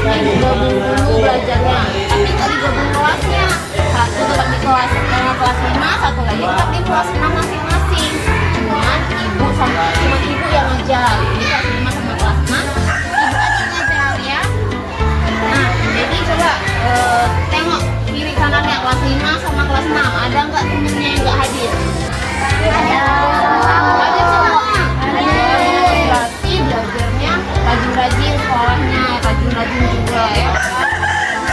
digabung dulu belajarnya, tapi nggak digabung kelasnya. Satu tetap di kelas 5, satu lagi tetap di kelas 6 masing-masing. Cuman ibu yang ngajar. Jadi kelas 5 sama kelas 6 ibu aja yang ngajar ya. Nah, jadi coba tengok kiri kanannya kelas 5 sama kelas 6. Ada nggak temennya yang nggak hadir? Ada semua. Berarti belajarnya rajin-rajin, sekolahnya rajin-rajin juga ya.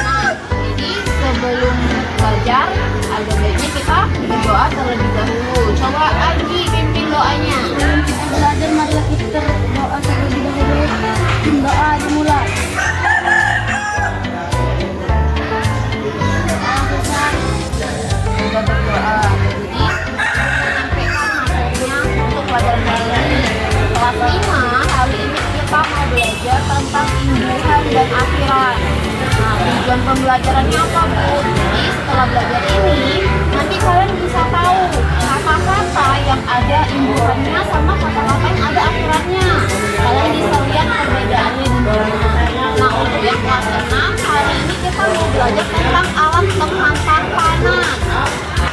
Nah, jadi sebelum belajar ada baiknya kita berdoa terlebih dahulu. Coba lagi pimpin doanya. Sebelum kita belajar, marilah kita berdoa terlebih dahulu. Doa dimulai. Sudah berdoa. Jadi menyampaikan materinya untuk pelajaran hari ini. Kelas 5 hari ini kita mau belajar tentang imbuhan dan akhiran. Nah, tujuan pembelajarannya apa, Bu? Jadi setelah belajar ini nanti kalian bisa tahu kata-kata yang ada imbuhannya sama kata-kata yang ada akhirannya. Kalian bisa lihat perbedaannya di mana. Nah, untuk yang kelas 6 hari ini kita mau belajar tentang alat penghantar panas.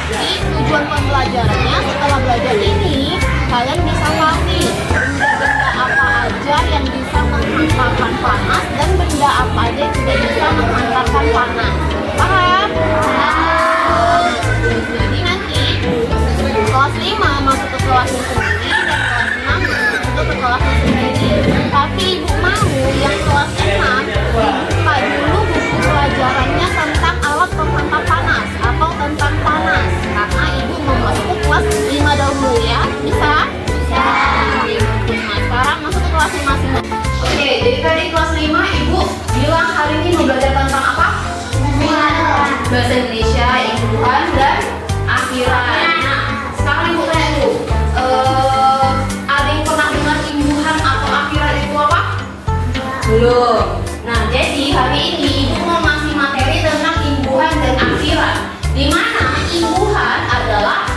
Jadi tujuan pembelajarannya setelah belajar ini kalian bisa tahu nih benda-benda apa aja yang bisa menghantarkan panas dan benda apa aja yang tidak bisa menghantarkan panas. Paham? Jadi nanti kelas 5 masuk ke kelasnya sendiri dan kelas 6 masuk ke kelasnya sendiri. Tapi ibu mau yang kelas 6 buka dulu buku pelajarannya tentang alat penghantar panas atau tentang panas, karena ibu mau masuk ke kelas 5 dahulu ya. Bisa? Bisa. Nah, sekarang masuk ke kelas 5 masing-masing. Oke, jadi tadi kelas 5 ibu bilang hari ini mau belajar tentang apa? Bahasa Indonesia, imbuhan dan akhiran. Nah, sekarang ibu tanya dulu, ada yang pernah dengar imbuhan atau akhiran itu apa? Belum. Nah, jadi hari ini ibu mau ngasih materi tentang imbuhan dan akhiran, di mana imbuhan adalah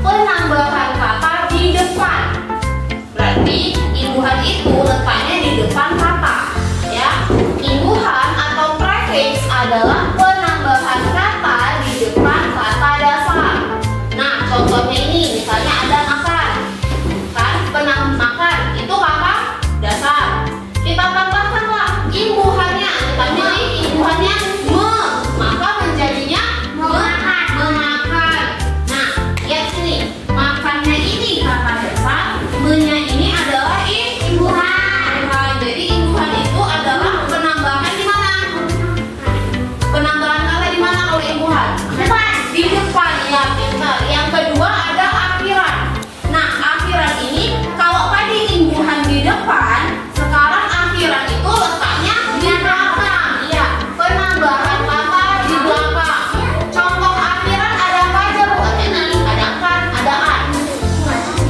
penambahan kata di depan. Berarti imbuhan itu letaknya di depan kata, ya. Imbuhan atau prefix adalah penambahan kata di depan kata dasar. Nah, contohnya ini, misalnya ada makan, kan? Makan itu kata dasar. Kita tambahkanlah imbuhannya, misalnya imbuhannya maka menjadinya memakan. Nah, lihat sini, makannya ini kata dasar, nya ini adalah imbuhan. Jadi imbuhan itu adalah penambahan di mana? Penambahan kata di mana kalau imbuhan? Di depan, ya benar. Yang kedua ada akhiran. Nah, akhiran ini kalau tadi imbuhan di depan, sekarang akhiran itu letaknya di belakang. Iya, penambahan kata di belakang. Contoh akhiran ada apa aja, Bu? Ada nih, ada kan, ada an.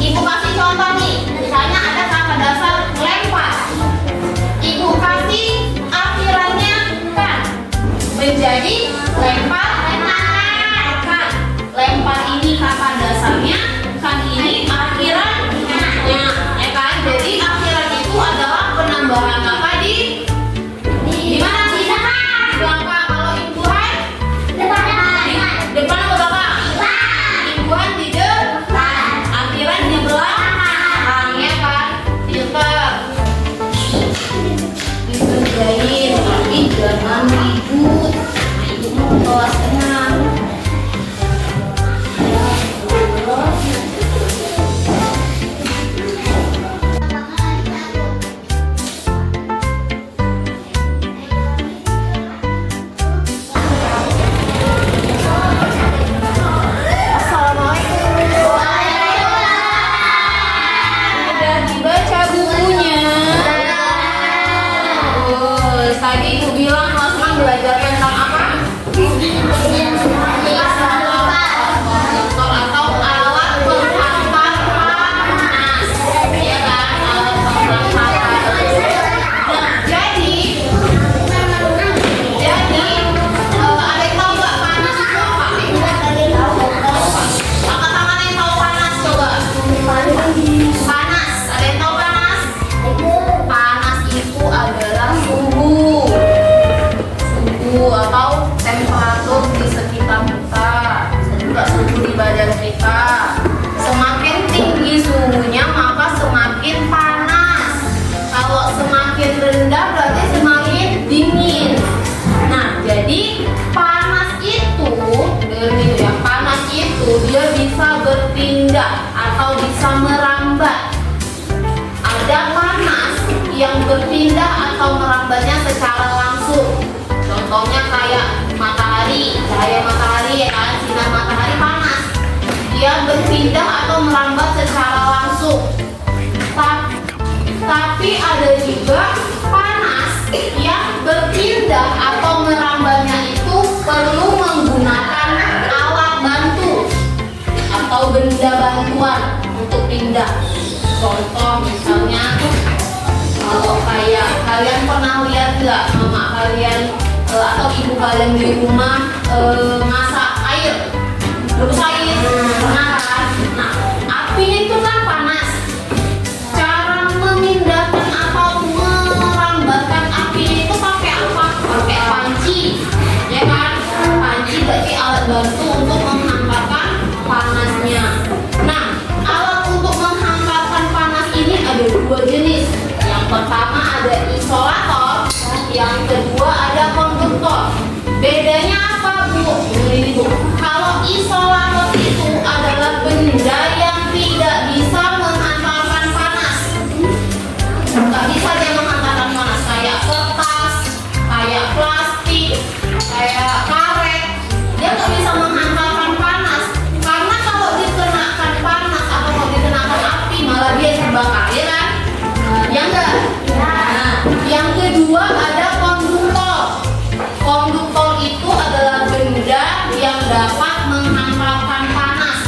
Ibu kasih contoh nih, misalnya ada kata dasar lempar. Ibu kasih akhirannya kan, menjadi lempar kan. Lempar ini kata dasarnya, kan ini akhirannya, ya kan? Jadi akhiran itu adalah penambahan kata di mana? Di belakang. Kalau imbuhan depan atau belakang? Imbuhan di depan, akhiran di belakang, ya kan? Pintar. Dikerjain, tapi jangan ribut. Nah, ibu mau kelas 6. Udah dibaca bukunya? Tadi ibu bilang kelas 6 belajar tentang apa? Atau alat penghantar panas, ya kan? Alat penghantar panas. Nah, jadi ada yang tahu nggak panas itu apa? Angkat tangan yang tahu panas coba. Panas, ada yang tahu panas? Panas itu adalah suhu. semakin rendah berarti semakin dingin. Nah, jadi panas itu, dengerin itu ya, panas itu dia bisa berpindah atau bisa merambat. Ada panas yang berpindah atau merambatnya secara langsung. Contohnya kayak matahari, cahaya matahari ya kan, sinar matahari panas. Dia berpindah atau merambat secara langsung. Tapi ada juga panas yang berpindah atau merambatnya itu perlu menggunakan alat bantu atau benda bantuan untuk pindah. Contoh misalnya kalau kayak kalian pernah lihat nggak mama kalian atau ibu kalian di rumah masak air, rebus air, pernah kan? Nah, apinya itu kan panas. Cara memindahkan atau merambatkan apinya itu pakai apa? Pakai panci, ya kan? Panci berarti alat bantu untuk menghantarkan panasnya. Nah, alat untuk menghantarkan panas ini ada dua jenis. Yang pertama ada isolator, yang kedua ada konduktor. Bedanya apa, Bu? Ini, Bu. Kalau isolator itu adalah benda yang tidak bisa menghantarkan panas. Nggak bisa dia menghantarkan panas, kayak kertas, kayak plastik, kayak karet. Dia nggak bisa menghantarkan panas. Karena kalau dikenakan panas atau kalau dikenakan api malah dia terbakar, ya kan? Ya enggak? Nah, yang kedua ada konduktor. Konduktor itu adalah benda yang dapat menghantarkan panas.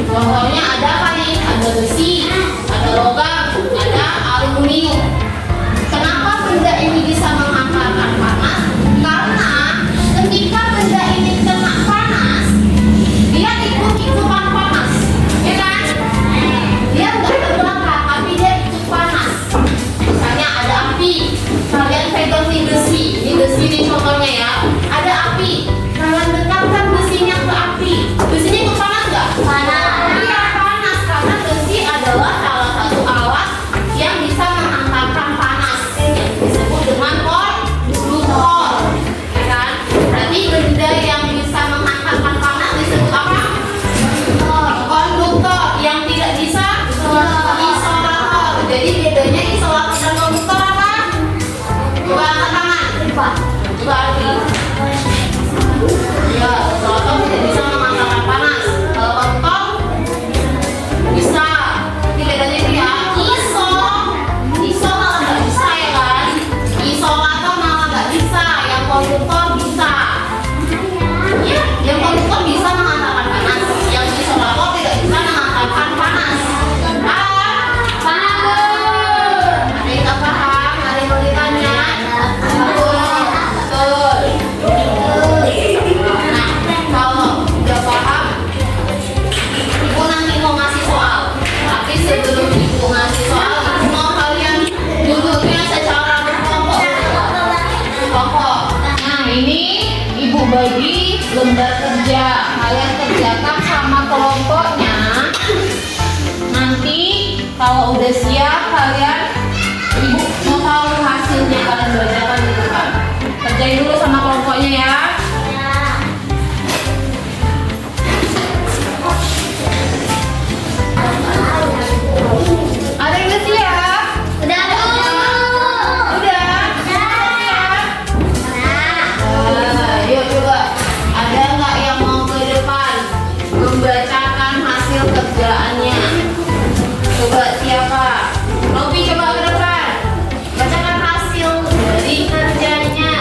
Contohnya ada apa nih? Ada besi, ada logam, ada aluminium. Kenapa benda ini bisa menghantarkan panas? Karena ketika benda ini kena panas, dia ikut-ikutan panas, ya kan? Dia nggak terbakar, tapi dia ikut panas. Misalnya ada api, kalian pegang nih besi, ini besi nih contohnya ya. Ada api, kalian dekatkan besinya ke api, besinya ikut panas nggak? Panas. Iya panas, karena besi adalah salah satu alat yang bisa menghantarkan panas, yang disebut dengan konduktor, ya kan? Berarti benda yang bisa menghantarkan panas disebut apa? Konduktor. Yang tidak bisa isolator. Jadi bedanya isolator dan konduktor apa? Coba angkat tangan. Coba arti. Ya, isolator tidak bisa menghantarkan panas. Kalau konduktor bisa. Ini bedanya itu ya. Iso malah nggak bisa, ya kan? Isolator malah nggak bisa. Yang konduktor bisa. Ya, yang konduktor bisa menghantarkan panas. Yang isolator tidak bisa menghantarkan panas. Paham? Ada yang tak paham? Ada yang mau ditanya? Betul. Nah, kalau udah paham, Ibu nanti mau ngasih soal. Tapi sebelum Ibu ngasih soal, Ibu mau kalian duduknya secara berkelompok. Nah, ini Ibu bagi lembar kerja. Kalian kerjakan sama kelompoknya. Nanti kalau udah siap kalian, Ibu mau tahu hasilnya, kalian bacakan gitu kan. Kerjain dulu sama kelompoknya ya. Ada yang udah siap? Udah Udah? Siap? Yuk coba. Ada nggak yang mau ke depan membacakan hasil kerjaannya? Coba siapa? Robi coba ke depan. Bacakan hasil dari kerjanya.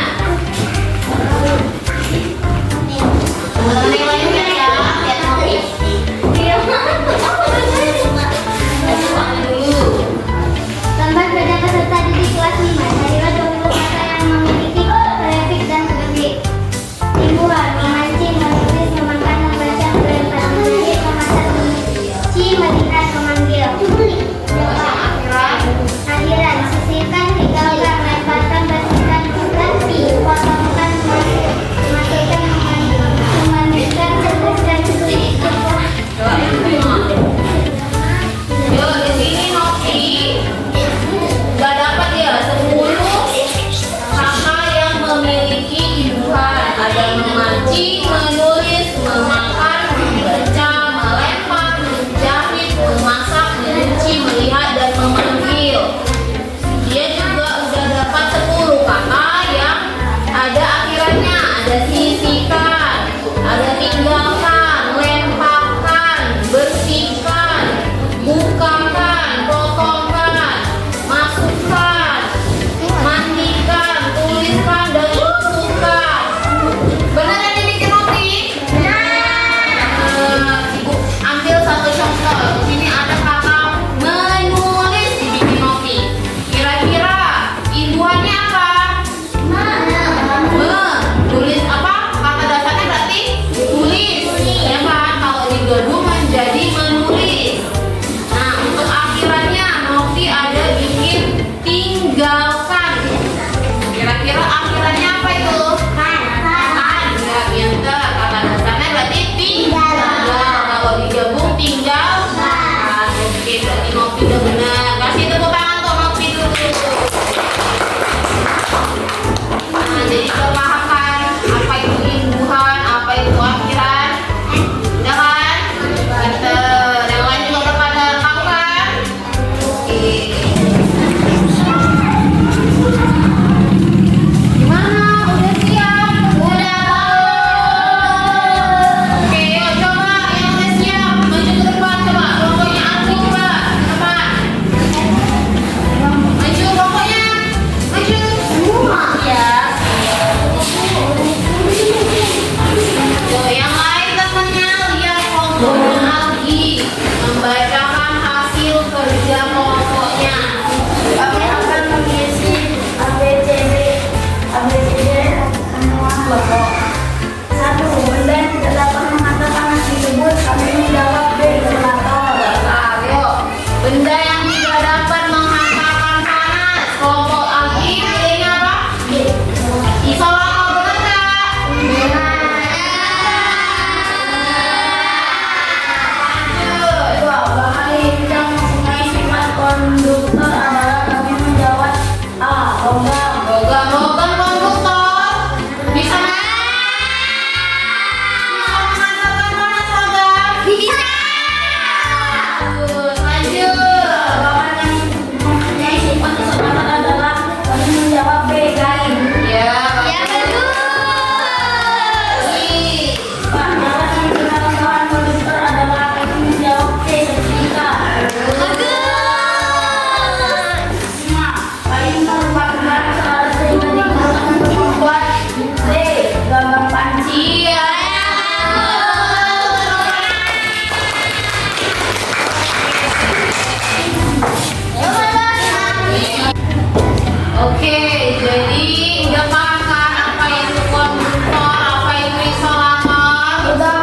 jadi udah paham kan apa itu konduktor, apa itu isolator? Udah.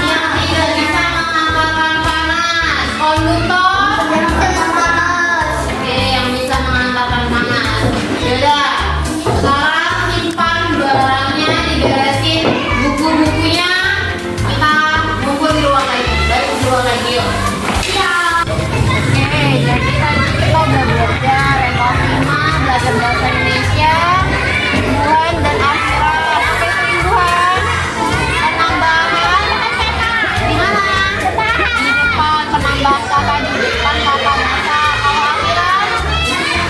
Yang tidak bisa mengantarkan panas. Konduktor yang bisa mengantarkan panas. Yaudah, sekarang simpan barangnya, diberesin buku-bukunya. Kita ngumpul di ruang lagi. Baik, di ruang lagi yuk. Oke, jadi tadi kita udah belajar kelas 5, belajar bahasa Indonesia, tumbuhan dan abstrak. Apa itu tumbuhan? Penambahan. Di mana? Di depan. Penambahan kata di depan kata bahasa. Kalau akhiran?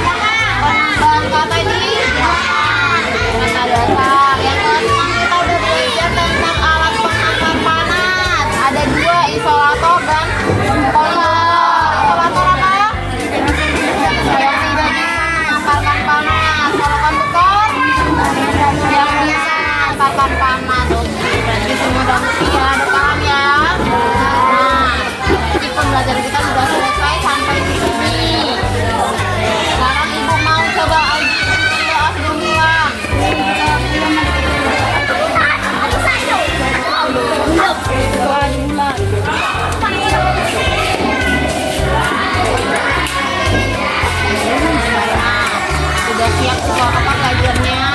Penambahan kata di belakang. Kata dasar. Yang kelas 6 kita udah belajar tentang alat pengantar panas. Ada 2, isolator dan konduktor. Isolator apa? Yang tidak bisa mengantarkan panas. Kalau konduktor yang bisa mengantarkan panas. Oke, berarti semua udah ngerti ya, udah paham ya. Nah, ini pembelajaran kita sudah selesai sampai di sini. Sekarang ibu mau coba Aldi doa sebelum pulang. Sudah siap semua apa pelajarnya?